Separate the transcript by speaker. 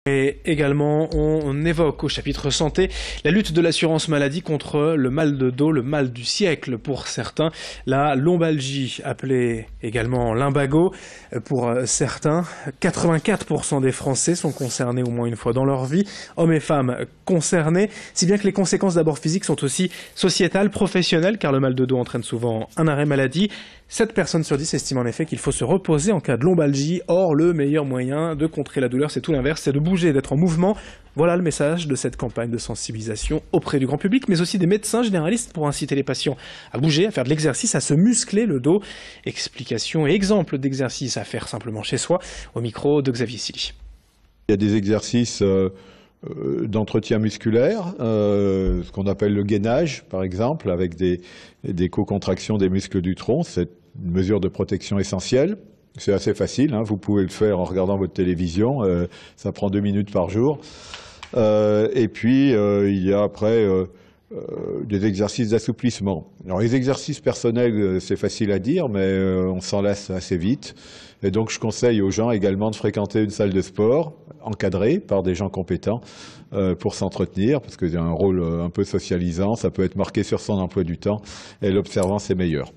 Speaker 1: Et également, on évoque au chapitre santé la lutte de l'assurance maladie contre le mal de dos, le mal du siècle pour certains. La lombalgie, appelée également lumbago pour certains. 84% des Français sont concernés au moins une fois dans leur vie, hommes et femmes concernés, si bien que les conséquences d'abord physiques sont aussi sociétales, professionnelles, car le mal de dos entraîne souvent un arrêt maladie. 7 personnes sur 10 estiment en effet qu'il faut se reposer en cas de lombalgie. Or, le meilleur moyen de contrer la douleur, c'est tout l'inverse, c'est de bouger, d'être en mouvement. Voilà le message de cette campagne de sensibilisation auprès du grand public, mais aussi des médecins généralistes pour inciter les patients à bouger, à faire de l'exercice, à se muscler le dos. Explications et exemples d'exercices à faire simplement chez soi, au micro de Xavier Silly.
Speaker 2: Il y a des exercices d'entretien musculaire, ce qu'on appelle le gainage par exemple, avec des co-contractions des muscles du tronc. C'est une mesure de protection essentielle. C'est assez facile, hein, vous pouvez le faire en regardant votre télévision, ça prend 2 minutes par jour. Et puis il y a après des exercices d'assouplissement. Alors les exercices personnels, c'est facile à dire, mais on s'en lasse assez vite. Et donc je conseille aux gens également de fréquenter une salle de sport encadrée par des gens compétents pour s'entretenir, parce qu'il y a un rôle un peu socialisant, ça peut être marqué sur son emploi du temps, et l'observance est meilleure.